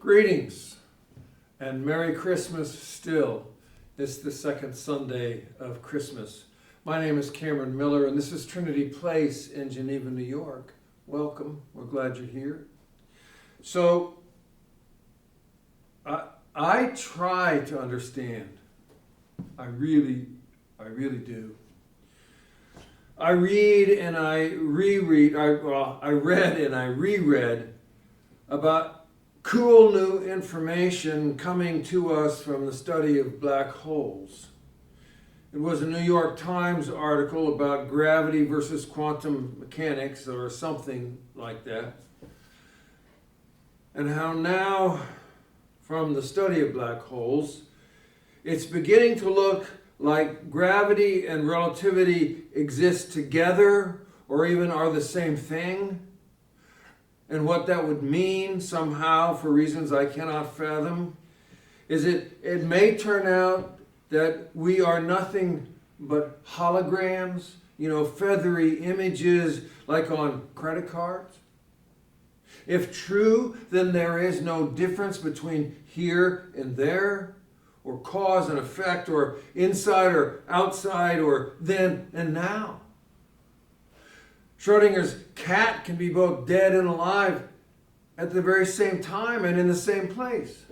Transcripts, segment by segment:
Greetings and Merry Christmas still. It's the second Sunday of Christmas. My name is Cameron Miller and this is Trinity Place in Geneva, New York. Welcome. We're glad you're here. So, I try to understand. I really do. I read and I reread. I read and I reread about cool new information coming to us from the study of black holes. It was a New York Times article about gravity versus quantum mechanics or something like that. And how now, from the study of black holes, it's beginning to look like gravity and relativity exist together or even are the same thing. And what that would mean somehow, for reasons I cannot fathom, is it may turn out that we are nothing but holograms, feathery images like on credit cards. If true, then there is no difference between here and there, or cause and effect, or inside or outside, or then and now. Schrodinger's cat can be both dead and alive at the very same time and in the same place.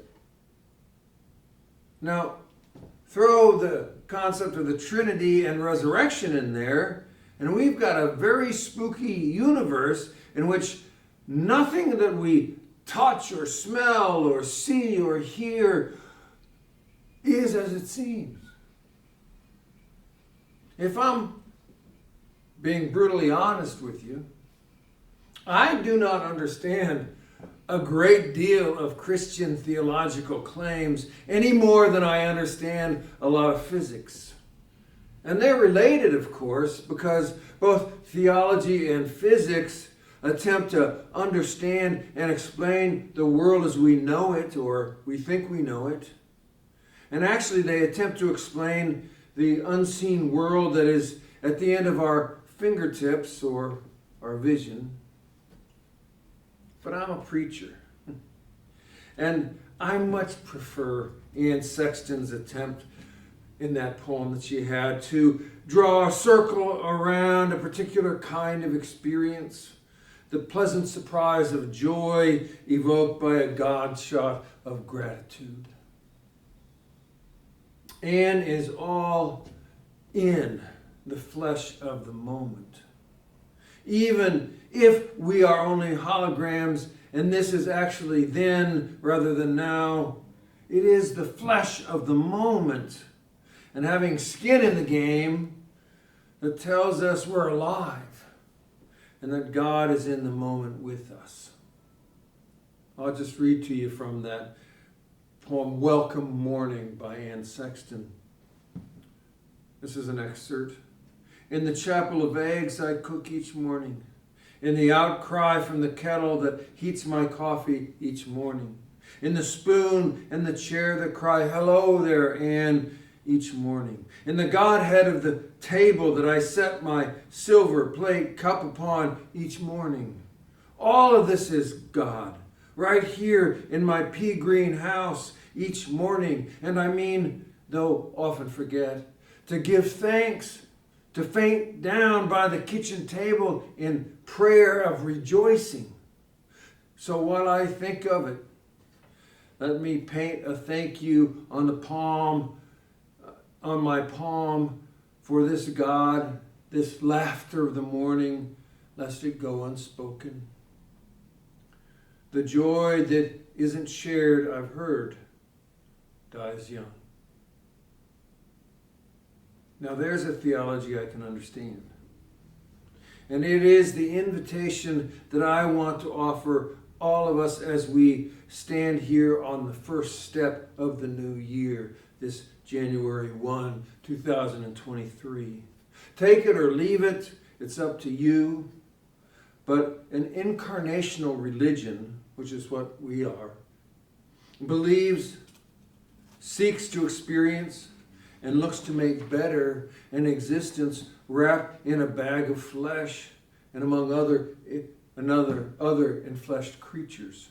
Now, throw the concept of the Trinity and resurrection in there, and we've got a very spooky universe in which nothing that we touch or smell or see or hear is as it seems. If I'm being brutally honest with you, I do not understand a great deal of Christian theological claims any more than I understand a lot of physics. And they're related, of course, because both theology and physics attempt to understand and explain the world as we know it, or we think we know it. And actually, they attempt to explain the unseen world that is at the end of our fingertips or our vision. But I'm a preacher. And I much prefer Anne Sexton's attempt in that poem that she had to draw a circle around a particular kind of experience, the pleasant surprise of joy evoked by a God shot of gratitude. Anne is all in the flesh of the moment. Even if we are only holograms and this is actually then rather than now, it is the flesh of the moment and having skin in the game that tells us we're alive and that God is in the moment with us. I'll just read to you from that poem, Welcome Morning by Anne Sexton. This is an excerpt. In the chapel of eggs I cook each morning, in the outcry from the kettle that heats my coffee each morning, in the spoon and the chair that cry, hello there, Anne, each morning, in the Godhead of the table that I set my silver plate cup upon each morning. All of this is God, right here in my pea green house each morning. And I mean, though often forget, to give thanks, to faint down by the kitchen table in prayer of rejoicing. So while I think of it, let me paint a thank you on my palm for this God, this laughter of the morning, lest it go unspoken. The joy that isn't shared, I've heard, dies young. Now there's a theology I can understand. And it is the invitation that I want to offer all of us as we stand here on the first step of the new year, this January 1, 2023. Take it or leave it, it's up to you. But an incarnational religion, which is what we are, believes, seeks to experience, and looks to make better an existence wrapped in a bag of flesh and among other enfleshed creatures.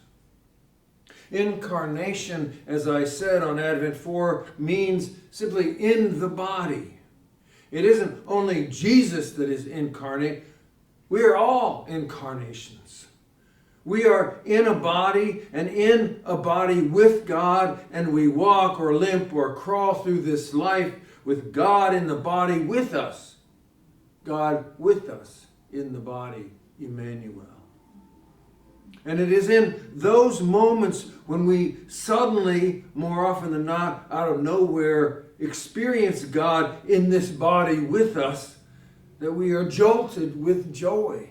Incarnation, as I said on Advent 4, means simply in the body. It isn't only Jesus that is incarnate. We are all incarnations. We are in a body and in a body with God, and we walk or limp or crawl through this life with God in the body with us. God with us in the body, Emmanuel. And it is in those moments when we suddenly, more often than not, out of nowhere, experience God in this body with us, that we are jolted with joy.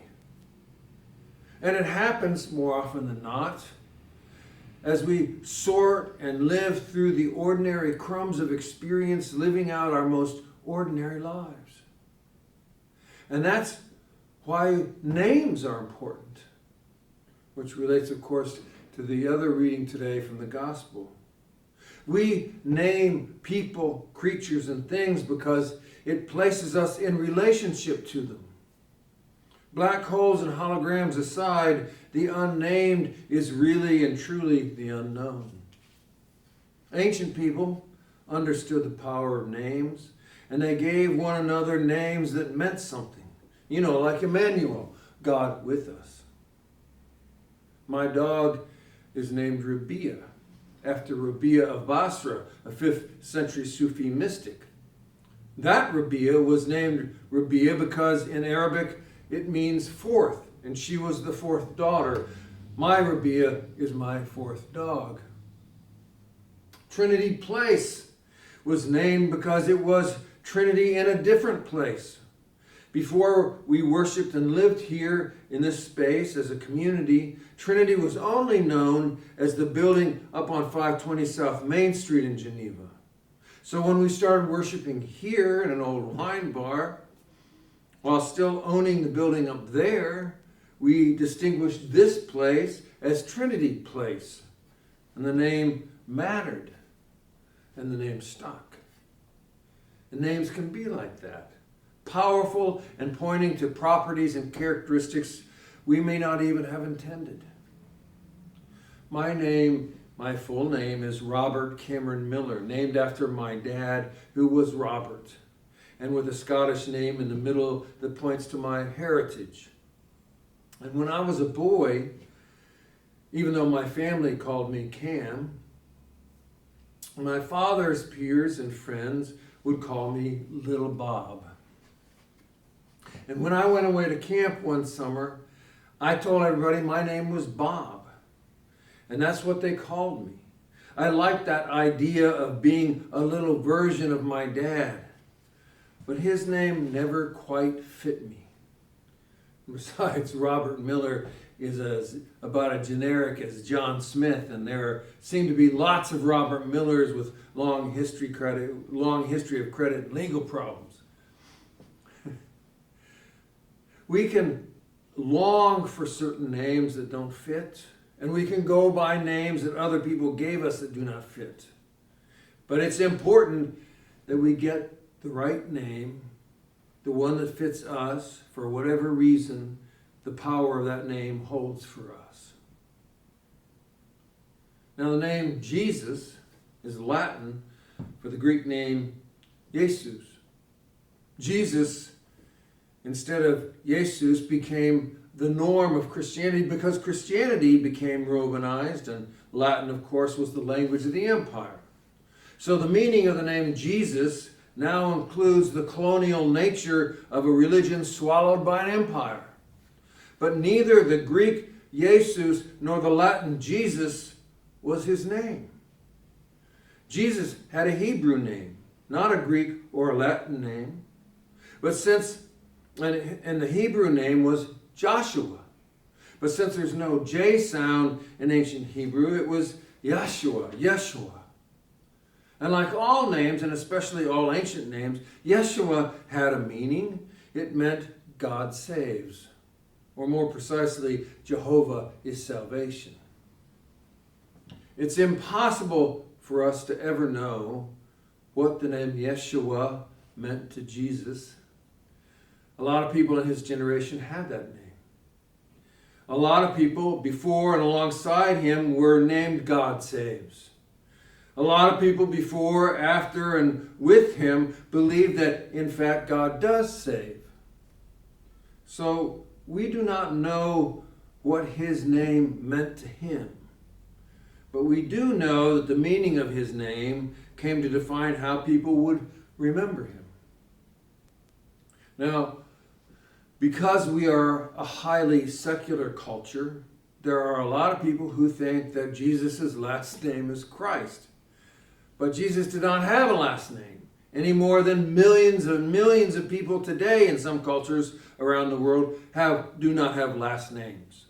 And it happens more often than not as we sort and live through the ordinary crumbs of experience, living out our most ordinary lives. And that's why names are important, which relates, of course, to the other reading today from the Gospel. We name people, creatures, and things because it places us in relationship to them. Black holes and holograms aside, the unnamed is really and truly the unknown. Ancient people understood the power of names, and they gave one another names that meant something. You know, like Emmanuel, God with us. My dog is named Rabia, after Rabia of Basra, a 5th century Sufi mystic. That Rabia was named Rabia because in Arabic it means fourth, and she was the 4th daughter. My Rabia is my 4th dog. Trinity Place was named because it was Trinity in a different place. Before we worshiped and lived here in this space as a community, Trinity was only known as the building up on 520 South Main Street in Geneva. So when we started worshiping here in an old wine bar, while still owning the building up there, we distinguished this place as Trinity Place. And the name mattered, and the name stuck. And names can be like that. Powerful and pointing to properties and characteristics we may not even have intended. My full name is Robert Cameron Miller, named after my dad, who was Robert, and with a Scottish name in the middle that points to my heritage. And when I was a boy, even though my family called me Cam, my father's peers and friends would call me Little Bob. And when I went away to camp one summer, I told everybody my name was Bob. And that's what they called me. I liked that idea of being a little version of my dad. But his name never quite fit me. Besides, Robert Miller is about as generic as John Smith, and there seem to be lots of Robert Millers with long history of credit and legal problems. We can long for certain names that don't fit, and we can go by names that other people gave us that do not fit. But it's important that we get the right name, the one that fits us, for whatever reason the power of that name holds for us. Now, the name Jesus is Latin for the Greek name Jesus. Jesus, instead of Jesus, became the norm of Christianity because Christianity became Romanized, and Latin, of course, was the language of the empire. So the meaning of the name Jesus now includes the colonial nature of a religion swallowed by an empire. But neither the Greek Jesus nor the Latin Jesus was his name. Jesus had a Hebrew name, not a Greek or a Latin name. And the Hebrew name was Joshua. But since there's no J sound in ancient Hebrew, it was Yeshua. And like all names, and especially all ancient names, Yeshua had a meaning. It meant God saves. Or more precisely, Jehovah is salvation. It's impossible for us to ever know what the name Yeshua meant to Jesus. A lot of people in his generation had that name. A lot of people before and alongside him were named God Saves. A lot of people before, after, and with him believed that, in fact, God does save. So we do not know what his name meant to him. But we do know that the meaning of his name came to define how people would remember him. Now, because we are a highly secular culture, there are a lot of people who think that Jesus' last name is Christ. But Jesus did not have a last name, any more than millions and millions of people today in some cultures around the world do not have last names.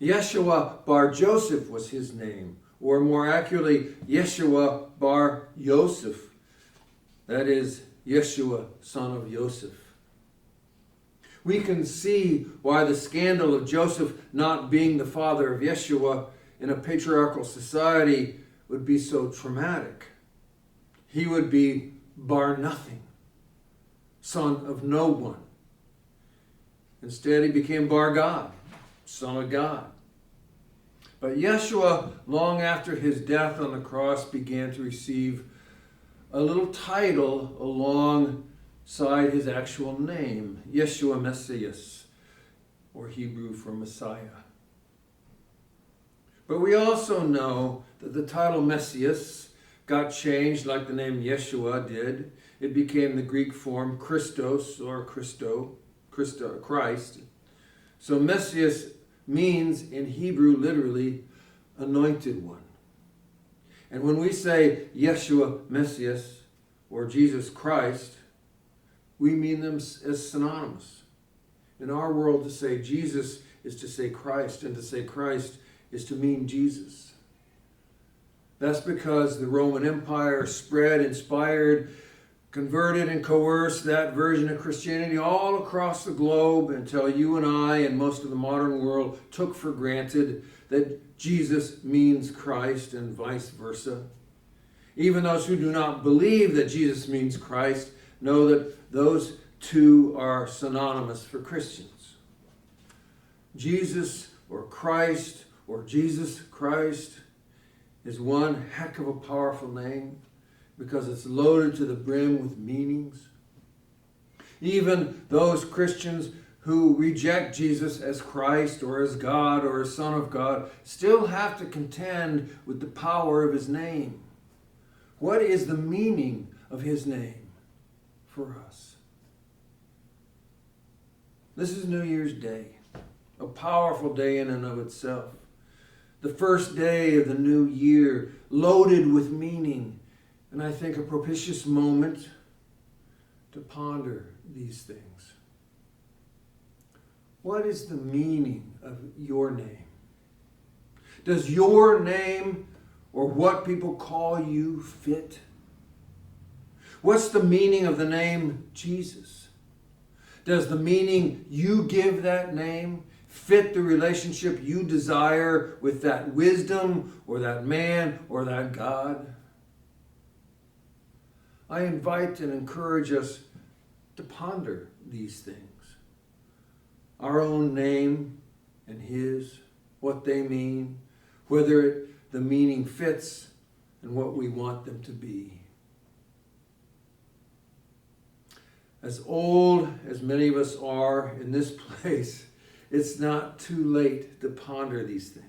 Yeshua bar Joseph was his name, or more accurately, Yeshua bar Yosef. That is, Yeshua, son of Joseph. We can see why the scandal of Joseph not being the father of Yeshua in a patriarchal society would be so traumatic. He would be bar nothing, son of no one. Instead, he became bar God, son of God. But Yeshua, long after his death on the cross, began to receive a little title alongside his actual name, Yeshua Messias, or Hebrew for Messiah. But we also know that the title Messias got changed like the name Yeshua did. It became the Greek form Christos or Christ. So Messias means in Hebrew literally anointed one. And when we say Yeshua Messias or Jesus Christ, we mean them as synonymous. In our world, to say Jesus is to say Christ, and to say Christ is to mean Jesus. That's because the Roman Empire spread, inspired, converted, and coerced that version of Christianity all across the globe until you and I and most of the modern world took for granted that Jesus means Christ and vice versa. Even those who do not believe that Jesus means Christ know that those two are synonymous for Christians. Jesus or Christ or Jesus Christ is one heck of a powerful name because it's loaded to the brim with meanings. Even those Christians who reject Jesus as Christ or as God or as Son of God still have to contend with the power of his name. What is the meaning of his name for us? This is New Year's Day, a powerful day in and of itself. The first day of the new year, loaded with meaning, and I think a propitious moment to ponder these things. What is the meaning of your name? Does your name or what people call you fit? What's the meaning of the name Jesus? Does the meaning you give that name fit the relationship you desire with that wisdom or that man or that God? I invite and encourage us to ponder these things. Our own name and his, what they mean, whether the meaning fits, and what we want them to be. As old as many of us are in this place, it's not too late to ponder these things.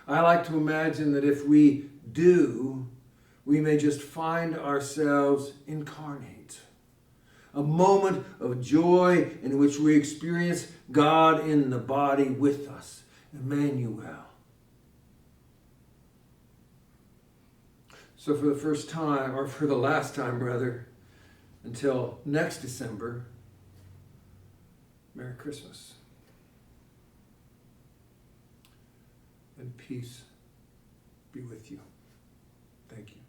I like to imagine that if we do, we may just find ourselves incarnate. A moment of joy in which we experience God in the body with us, Emmanuel. So for the first time, or for the last time rather, until next December, Merry Christmas. And peace be with you. Thank you.